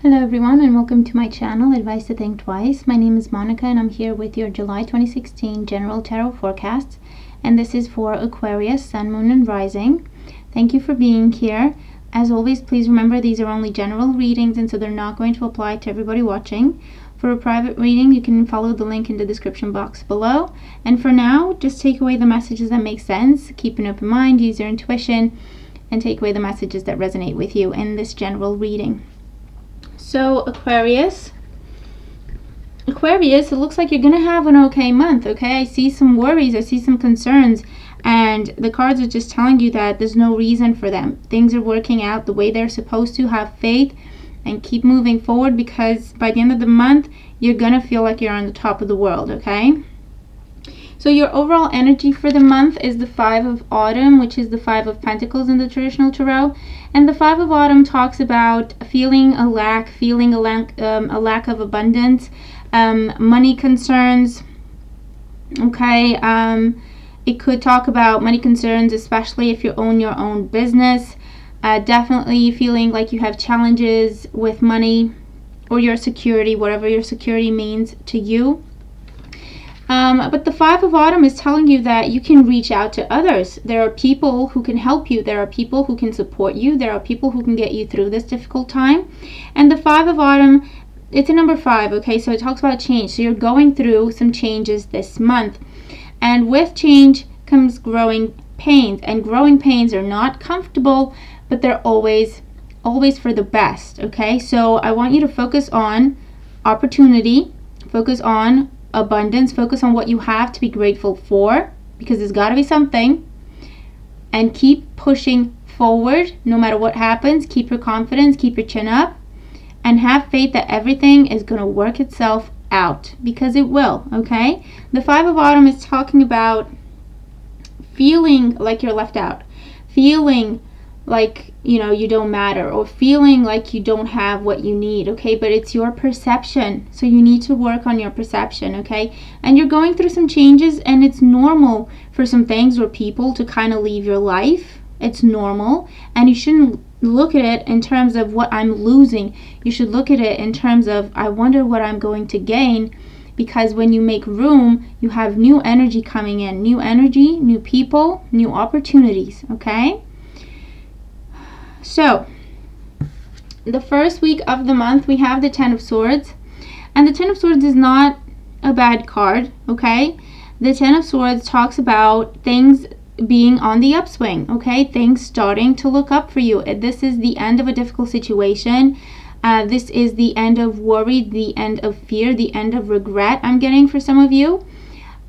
Hello everyone and welcome to my channel, Advice to Think Twice. My name is Monica and I'm here with your July 2016 General Tarot Forecast. And this is for Aquarius, Sun, Moon, and Rising. Thank you for being here. As always, please remember these are only general readings and so they're not going to apply to everybody watching. For a private reading, you can follow the link in the description box below. And for now, just take away the messages that make sense. Keep an open mind, use your intuition, and take away the messages that resonate with you in this general reading. So Aquarius, it looks like you're going to have an okay month, okay? I see some worries, I see some concerns, and the cards are just telling you that there's no reason for them. Things are working out the way they're supposed to. Have faith and keep moving forward, because by the end of the month, you're going to feel like you're on the top of the world, okay? So your overall energy for the month is the Five of Autumn, which is the Five of Pentacles in the traditional tarot. And the Five of Autumn talks about feeling a lack of abundance, money concerns. Okay, it could talk about money concerns, especially if you own your own business. Definitely feeling like you have challenges with money or your security, whatever your security means to you. But the Five of Autumn is telling you that you can reach out to others. There are people who can help you. There are people who can support you. There are people who can get you through this difficult time. And the Five of Autumn, it's a number 5, okay? So it talks about change. So you're going through some changes this month. And with change comes growing pains. And growing pains are not comfortable, but they're always for the best, okay? So I want you to focus on opportunity, focus on abundance, focus on what you have to be grateful for, because there's got to be something, and keep pushing forward no matter what happens. Keep your confidence, keep your chin up, and have faith that everything is going to work itself out, because it will, okay? The Five of Autumn is talking about feeling like you're left out, feeling like, you know, you don't matter, or feeling like you don't have what you need, okay? But it's your perception, so you need to work on your perception, okay? And you're going through some changes, and it's normal for some things or people to kind of leave your life. It's normal, and you shouldn't look at it in terms of what I'm losing. You should look at it in terms of, I wonder what I'm going to gain, because when you make room, you have new energy coming in, new energy, new people, new opportunities, okay? So, the first week of the month, we have the Ten of Swords. And the Ten of Swords is not a bad card, okay? The Ten of Swords talks about things being on the upswing, okay? Things starting to look up for you. This is the end of a difficult situation. This is the end of worry, the end of fear, the end of regret I'm getting for some of you.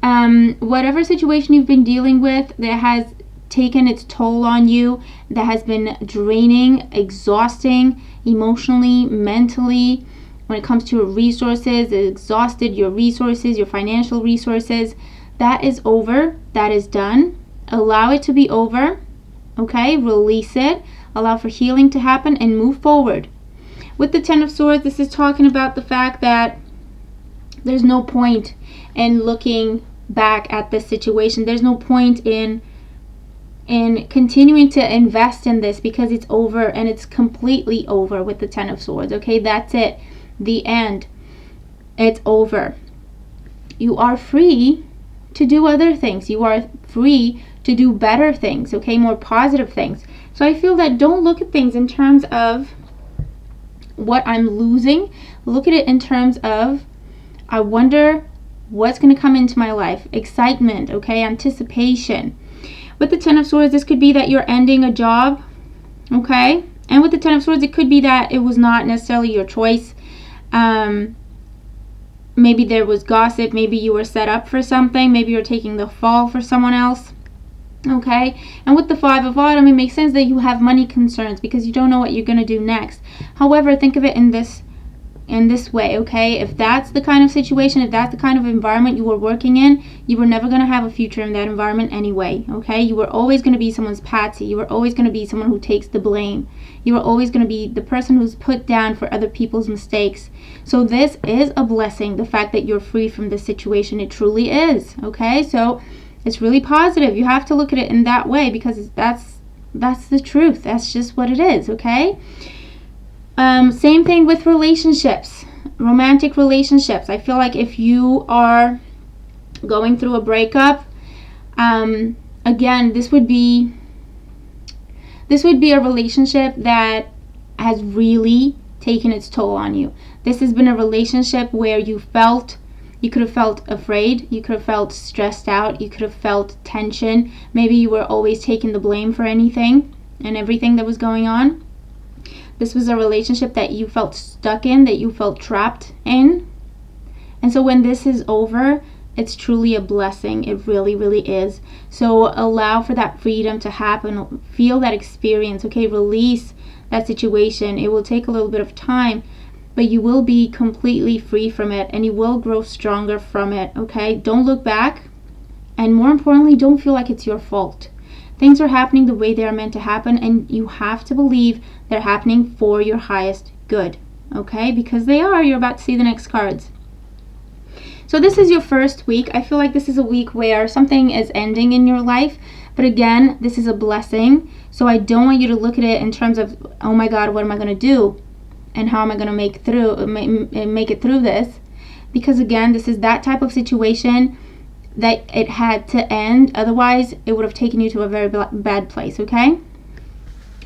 Whatever situation you've been dealing with that has taken its toll on you, that has been draining, exhausting emotionally, mentally, when it comes to your resources, it exhausted your resources, your financial resources, that is over, that is done. Allow it to be over, okay? Release it, allow for healing to happen, and move forward. With the Ten of Swords, this is talking about the fact that there's no point in looking back at this situation. There's no point in continuing to invest in this, because it's over, and it's completely over with the Ten of Swords, okay? That's it. The end. It's over. You are free to do other things. You are free to do better things, okay? More positive things. So I feel that don't look at things in terms of what I'm losing. Look at it in terms of, I wonder what's going to come into my life. Excitement, okay? Anticipation. With the Ten of Swords, this could be that you're ending a job, okay? And with the Ten of Swords, it could be that it was not necessarily your choice. Maybe there was gossip. Maybe you were set up for something. Maybe you're taking the fall for someone else, okay? And with the Five of Autumn, it makes sense that you have money concerns because you don't know what you're going to do next. However, think of it in this way, okay? If that's the kind of situation, if that's the kind of environment you were working in, you were never going to have a future in that environment anyway, okay? You were always going to be someone's patsy. You were always going to be someone who takes the blame. You were always going to be the person who's put down for other people's mistakes. So this is a blessing, the fact that you're free from this situation. It truly is, okay? So it's really positive. You have to look at it in that way, because that's the truth. That's just what it is, okay? Same thing with relationships, romantic relationships. I feel like if you are going through a breakup, again, this would be a relationship that has really taken its toll on you. This has been a relationship where you could have felt afraid, you could have felt stressed out, you could have felt tension. Maybe you were always taking the blame for anything and everything that was going on. This was a relationship that you felt stuck in, that you felt trapped in. And so when this is over, it's truly a blessing. It really, really is. So allow for that freedom to happen. Feel that experience, okay? Release that situation. It will take a little bit of time, but you will be completely free from it and you will grow stronger from it, okay? Don't look back. And more importantly, don't feel like it's your fault. Things are happening the way they are meant to happen, and you have to believe they're happening for your highest good, okay? Because they are. You're about to see the next cards. So this is your first week. I feel like this is a week where something is ending in your life, but again, this is a blessing. So I don't want you to look at it in terms of, oh my God, what am I going to do? And how am I going to make it through this? Because again, this is that type of situation that it had to end. Otherwise, it would have taken you to a very bad place, okay?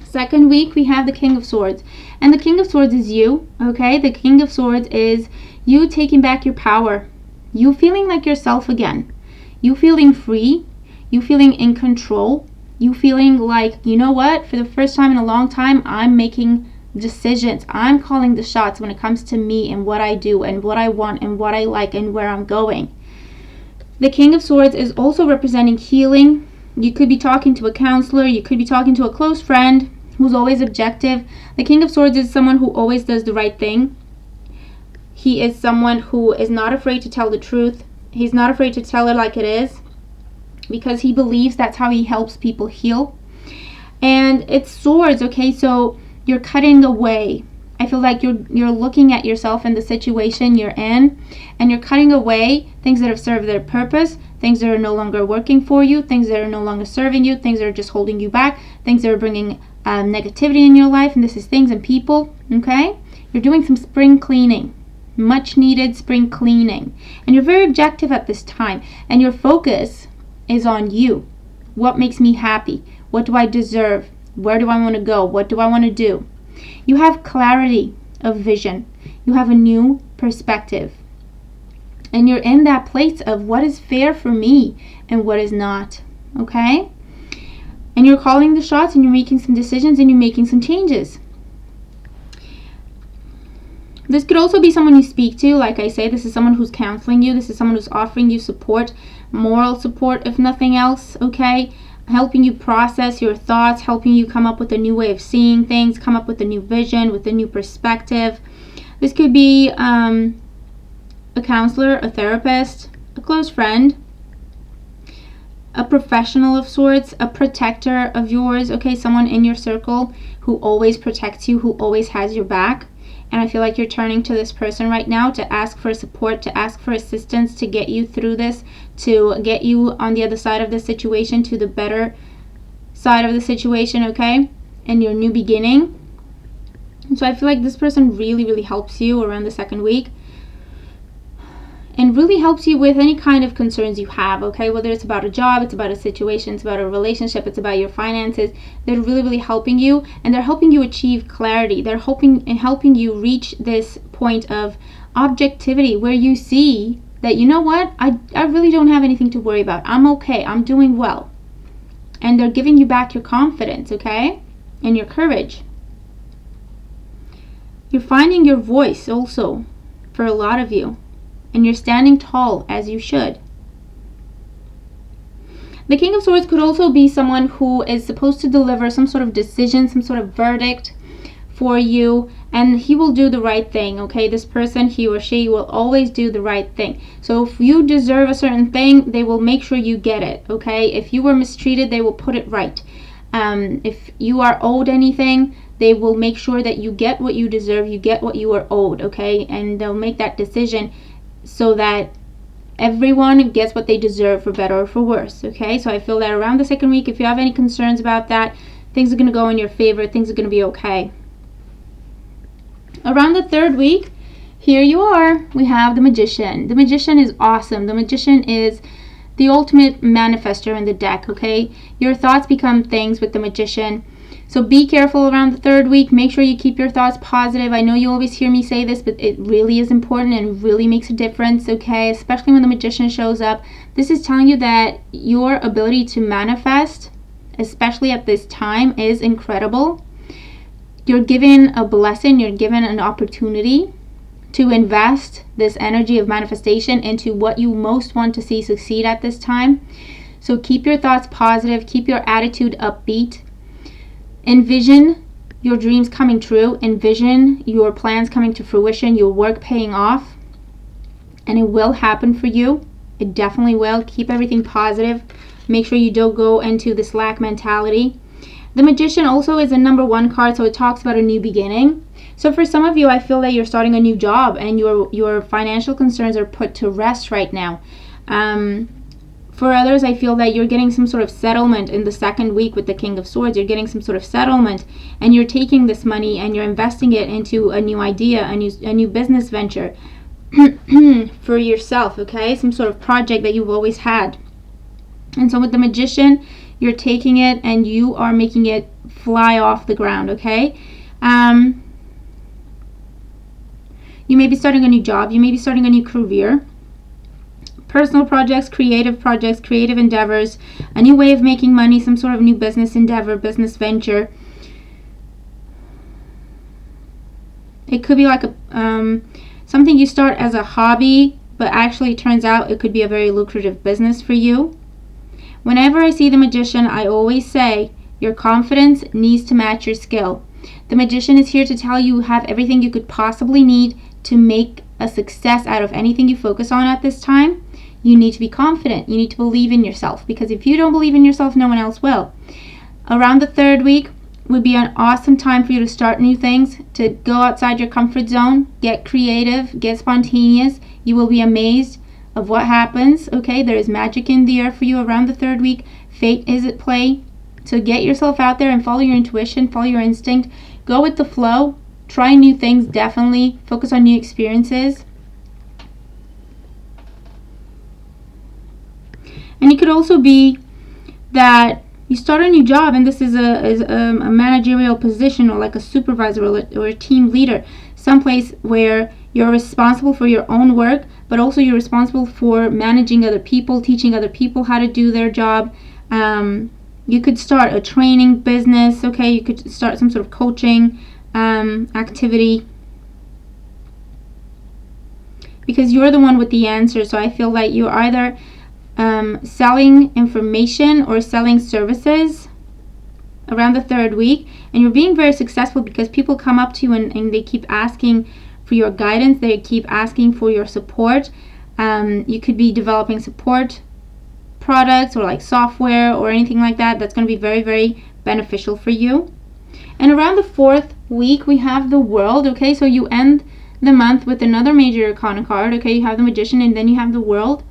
Second week, we have the King of Swords. And the King of Swords is you, okay? The King of Swords is you taking back your power. You feeling like yourself again. You feeling free. You feeling in control. You feeling like, you know what? For the first time in a long time, I'm making decisions. I'm calling the shots when it comes to me and what I do and what I want and what I like and where I'm going. The King of Swords is also representing healing. You could be talking to a counselor. You could be talking to a close friend who's always objective. The King of Swords is someone who always does the right thing. He is someone who is not afraid to tell the truth. He's not afraid to tell it like it is, because he believes that's how he helps people heal. And it's swords, okay? So you're cutting away. I feel like you're looking at yourself and the situation you're in, and you're cutting away things that have served their purpose, things that are no longer working for you, things that are no longer serving you, things that are just holding you back, things that are bringing negativity in your life. And this is things and people, okay? You're doing some spring cleaning, much needed spring cleaning. And you're very objective at this time, and your focus is on you. What makes me happy? What do I deserve? Where do I want to go? What do I want to do? You have clarity of vision. You have a new perspective. And you're in that place of what is fair for me and what is not. Okay? And you're calling the shots, and you're making some decisions, and you're making some changes. This could also be someone you speak to. Like I say, this is someone who's counseling you. This is someone who's offering you support, moral support if nothing else, okay? Helping you process your thoughts, helping you come up with a new way of seeing things, come up with a new vision, with a new perspective. This could be a counselor, a therapist, a close friend, a professional of sorts, a protector of yours, okay? Someone in your circle who always protects you, who always has your back. And I feel like you're turning to this person right now to ask for support, to ask for assistance, to get you through this, to get you on the other side of the situation, to the better side of the situation, okay? And your new beginning. So I feel like this person really, really helps you around the second week. And really helps you with any kind of concerns you have, okay? Whether it's about a job, it's about a situation, it's about a relationship, it's about your finances. They're really, really helping you, and they're helping you achieve clarity. They're helping you reach this point of objectivity where you see that, you know what? I really don't have anything to worry about. I'm okay. I'm doing well. And they're giving you back your confidence, okay? And your courage. You're finding your voice also for a lot of you. And you're standing tall, as you should. The King of Swords could also be someone who is supposed to deliver some sort of decision, some sort of verdict for you, and he will do the right thing, okay? This person, he or she, will always do the right thing. So if you deserve a certain thing, they will make sure you get it, okay? If you were mistreated, they will put it right. If you are owed anything, they will make sure that you get what you deserve, you get what you are owed, okay? And they'll make that decision so that everyone gets what they deserve, for better or for worse, okay? So I feel that around the second week, if you have any concerns about that, things are going to go in your favor. Things are going to be okay. Around the third week, here you are. We have the Magician. The Magician is awesome. The Magician is the ultimate manifester in the deck, okay? Your thoughts become things with the Magician. So be careful around the third week. Make sure you keep your thoughts positive. I know you always hear me say this, but it really is important and really makes a difference, okay? Especially when the Magician shows up. This is telling you that your ability to manifest, especially at this time, is incredible. You're given a blessing. You're given an opportunity to invest this energy of manifestation into what you most want to see succeed at this time. So keep your thoughts positive. Keep your attitude upbeat. Envision your dreams coming true. Envision your plans coming to fruition, your work paying off. And it will happen for you. It definitely will. Keep everything positive. Make sure you don't go into the slack mentality. The Magician also is a number 1 card, so it talks about a new beginning. So for some of you, I feel that you're starting a new job and your financial concerns are put to rest right now. For others, I feel that you're getting some sort of settlement in the second week with the King of Swords. You're getting some sort of settlement and you're taking this money and you're investing it into a new idea, a new business venture for yourself, okay? Some sort of project that you've always had. And so with the Magician, you're taking it and you are making it fly off the ground, okay? You may be starting a new job. You may be starting a new career. Personal projects, creative endeavors, a new way of making money, some sort of new business endeavor, business venture. It could be like something you start as a hobby, but actually it turns out it could be a very lucrative business for you. Whenever I see the Magician, I always say your confidence needs to match your skill. The Magician is here to tell you have everything you could possibly need to make a success out of anything you focus on at this time. You need to be confident. You need to believe in yourself, because if you don't believe in yourself, no one else will. Around the third week would be an awesome time for you to start new things, to go outside your comfort zone, get creative, get spontaneous. You will be amazed of what happens, okay? There is magic in the air for you around the third week. Fate is at play. So get yourself out there and follow your intuition, follow your instinct. Go with the flow. Try new things, definitely. Focus on new experiences. And it could also be that you start a new job and this is a managerial position, or like a supervisor or a team leader, someplace where you're responsible for your own work, but also you're responsible for managing other people, teaching other people how to do their job. You could start a training business, okay? You could start some sort of coaching activity, because you're the one with the answer. So I feel like you're either selling information or selling services around the third week, and you're being very successful because people come up to you and they keep asking for your guidance. They keep asking for your support. You could be developing support products or like software or anything like that. That's going to be very, very beneficial for you. And around the fourth week, we have the World, okay? So you end the month with another major arcana card, okay? You have the Magician and then you have the World.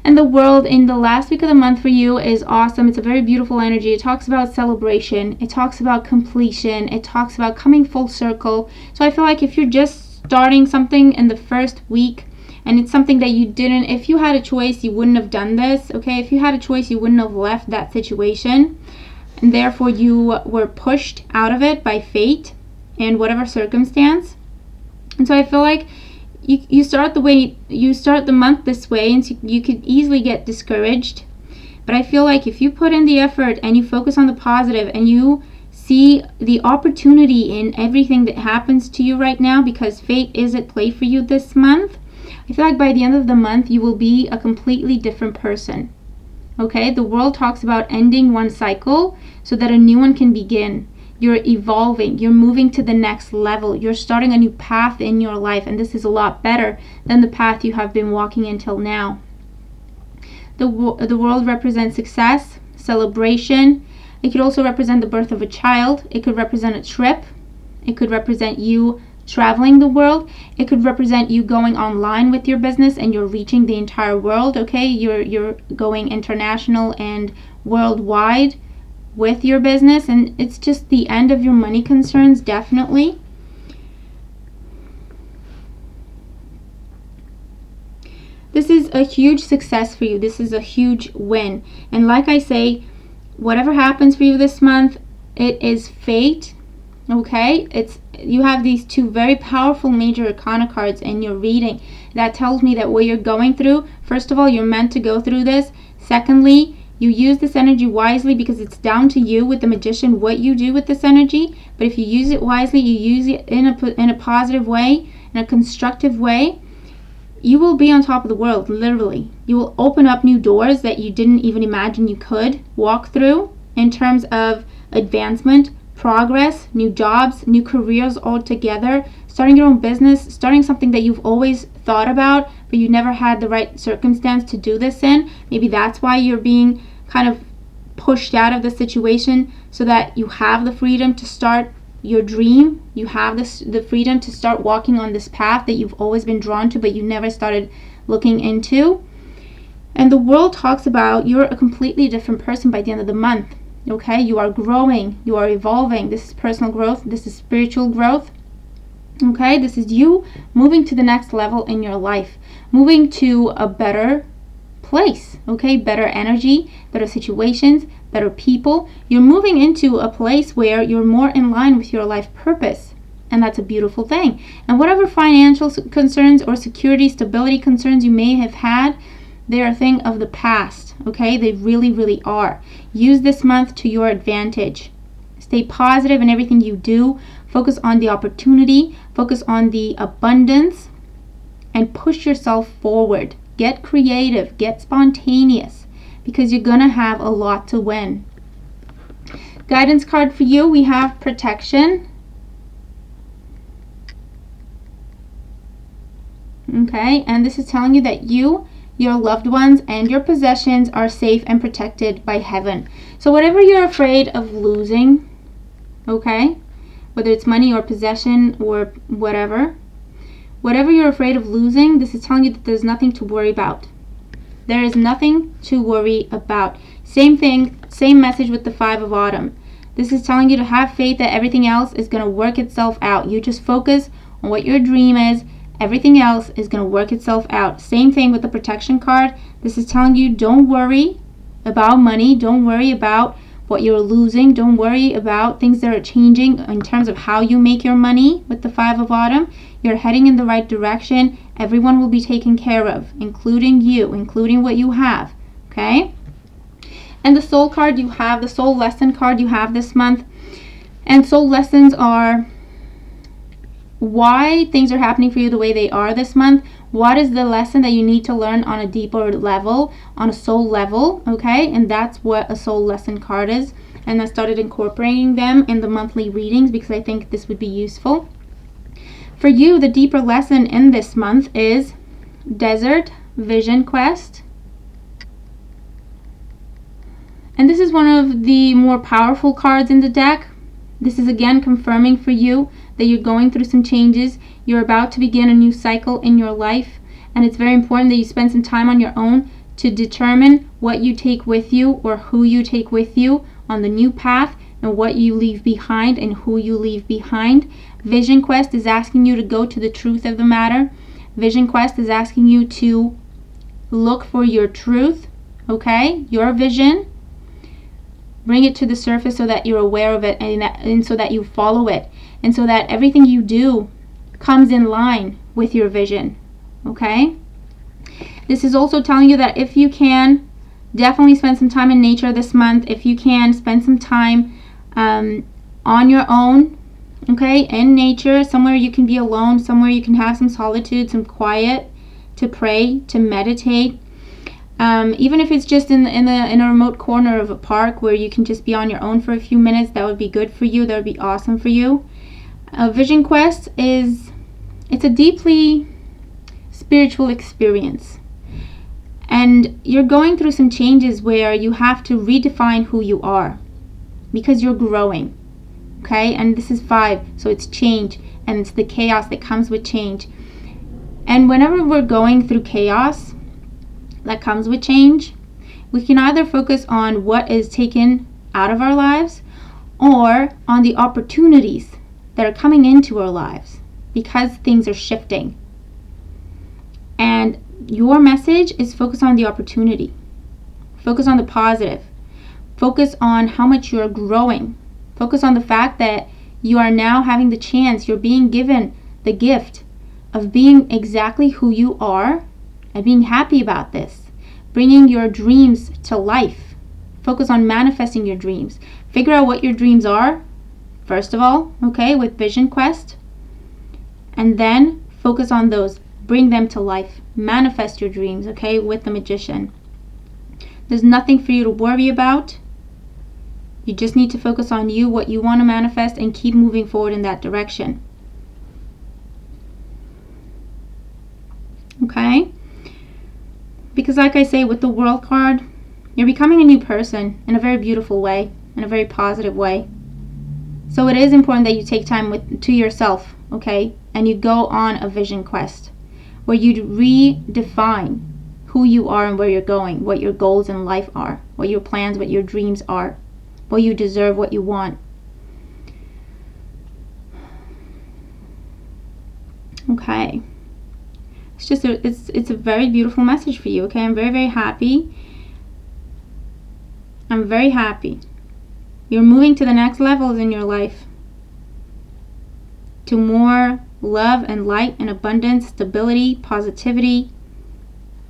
And the World in the last week of the month for you is awesome. It's a very beautiful energy. It talks about celebration. It talks about completion. It talks about coming full circle. So I feel like if you're just starting something in the first week and it's something that you didn't, if you had a choice, you wouldn't have done this, okay? If you had a choice, you wouldn't have left that situation. And therefore you were pushed out of it by fate and whatever circumstance. And so I feel like you start the month this way, and so you could easily get discouraged. But I feel like if you put in the effort and you focus on the positive and you see the opportunity in everything that happens to you right now, because fate is at play for you this month, I feel like by the end of the month you will be a completely different person. Okay, the World talks about ending one cycle so that a new one can begin. You're evolving, you're moving to the next level, you're starting a new path in your life, and this is a lot better than the path you have been walking until now. The World represents success, celebration. It could also represent the birth of a child. It could represent a trip. It could represent you traveling the world. It could represent you going online with your business and you're reaching the entire world, okay? You're going international and worldwide with your business, and it's just the end of your money concerns, definitely. This is a huge success for you. This is a huge win. And like I say, whatever happens for you this month, it is fate. Okay, you have these two very powerful major arcana cards in your reading. That tells me that what you're going through, first of all, you're meant to go through this. Secondly, you use this energy wisely, because it's down to you with the Magician what you do with this energy. But if you use it wisely, you use it in a positive way, in a constructive way, you will be on top of the world, literally. You will open up new doors that you didn't even imagine you could walk through in terms of advancement, progress, new jobs, new careers altogether, starting your own business, starting something that you've always thought about, but you never had the right circumstance to do this in. Maybe that's why you're being kind of pushed out of the situation, so that you have the freedom to start your dream. You have the freedom to start walking on this path that you've always been drawn to, but you never started looking into. And the world talks about you're a completely different person by the end of the month. Okay, you are growing, you are evolving. This is personal growth, this is spiritual growth. Okay, this is you moving to the next level in your life, moving to a better place. Okay, better energy, better situations, better people. You're moving into a place where you're more in line with your life purpose, and that's a beautiful thing. And whatever financial concerns or security, stability concerns you may have had, they're a thing of the past. Okay, they really, really are. Use this month to your advantage. Stay positive in everything you do. Focus on the opportunity, focus on the abundance, and push yourself forward. Get creative, get spontaneous, because you're gonna have a lot to win. Guidance card for you, we have protection. Okay, and this is telling you that you, your loved ones, and your possessions are safe and protected by heaven. So whatever you're afraid of losing, okay, whether it's money or possession or whatever you're afraid of losing, this is telling you that there's nothing to worry about. There is nothing to worry about. Same thing, same message with the Five of Autumn. This is telling you to have faith that everything else is going to work itself out. You just focus on what your dream is. Everything else is going to work itself out. Same thing with the protection card. This is telling you don't worry about money. Don't worry about what you're losing. Don't worry about things that are changing in terms of how you make your money with the Five of Autumn. You're heading in the right direction. Everyone will be taken care of, including you, including what you have. Okay? And the soul card you have, the soul lesson card you have this month. And soul lessons are why things are happening for you the way they are this month. What is the lesson that you need to learn on a deeper level, on a soul level, okay? And that's what a soul lesson card is. And I started incorporating them in the monthly readings because I think this would be useful. For you, the deeper lesson in this month is Desert Vision Quest. And this is one of the more powerful cards in the deck. This is again confirming for you that you're going through some changes. You're about to begin a new cycle in your life. And it's very important that you spend some time on your own to determine what you take with you or who you take with you on the new path, and what you leave behind and who you leave behind. Vision Quest is asking you to go to the truth of the matter. Vision Quest is asking you to look for your truth, okay? Your vision. Bring it to the surface so that you're aware of it, and so that you follow it, and so that everything you do comes in line with your vision, okay? This is also telling you that if you can, definitely spend some time in nature this month. If you can, spend some time on your own, okay, in nature, somewhere you can be alone, somewhere you can have some solitude, some quiet, to pray, to meditate. Even if it's just in a remote corner of a park where you can just be on your own for a few minutes, that would be good for you. That would be awesome for you. Vision Quest it's a deeply spiritual experience. And you're going through some changes where you have to redefine who you are, because you're growing, okay? And this is 5, so it's change, and it's the chaos that comes with change. And whenever we're going through chaos that comes with change, we can either focus on what is taken out of our lives or on the opportunities that are coming into our lives, because things are shifting. And Your message is focus on the opportunity. Focus on the positive. Focus on how much you're growing. Focus on the fact that you are now having the chance, you're being given the gift of being exactly who you are and being happy about this. Bringing your dreams to life. Focus on manifesting your dreams. Figure out what your dreams are, first of all, okay, with Vision Quest. And then focus on those. Bring them to life. Manifest your dreams, okay, with the Magician. There's nothing for you to worry about. You just need to focus on you, what you want to manifest, and keep moving forward in that direction. Okay? Because like I say, with the World card, you're becoming a new person in a very beautiful way, in a very positive way. So it is important that you take time to yourself, okay? And you go on a vision quest where you redefine who you are and where you're going, what your goals in life are, what your plans, what your dreams are, what you deserve, what you want. Okay. It's just it's a very beautiful message for you, okay? I'm very, very happy. I'm very happy. You're moving to the next levels in your life. To more love and light and abundance, stability, positivity,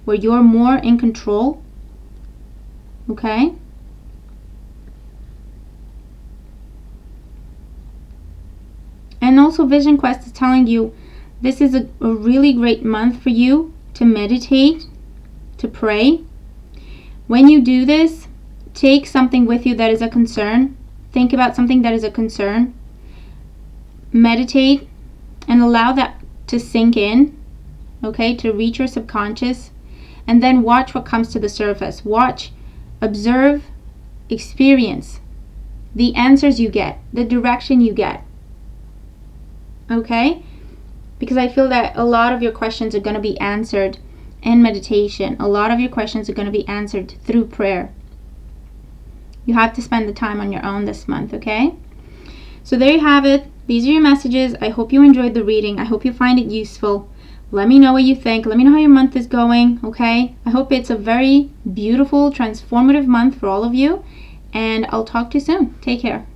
where you're more in control. Okay? And also Vision Quest is telling you this is a really great month for you to meditate, to pray. When you do this, take something with you that is a concern. Think about something that is a concern. Meditate and allow that to sink in, okay, to reach your subconscious. And then watch what comes to the surface. Watch, observe, experience the answers you get, the direction you get. Okay? Because I feel that a lot of your questions are going to be answered in meditation. A lot of your questions are going to be answered through prayer. You have to spend the time on your own this month, okay? So there you have it. These are your messages. I hope you enjoyed the reading. I hope you find it useful. Let me know what you think. Let me know how your month is going, okay? I hope it's a very beautiful, transformative month for all of you. And I'll talk to you soon. Take care.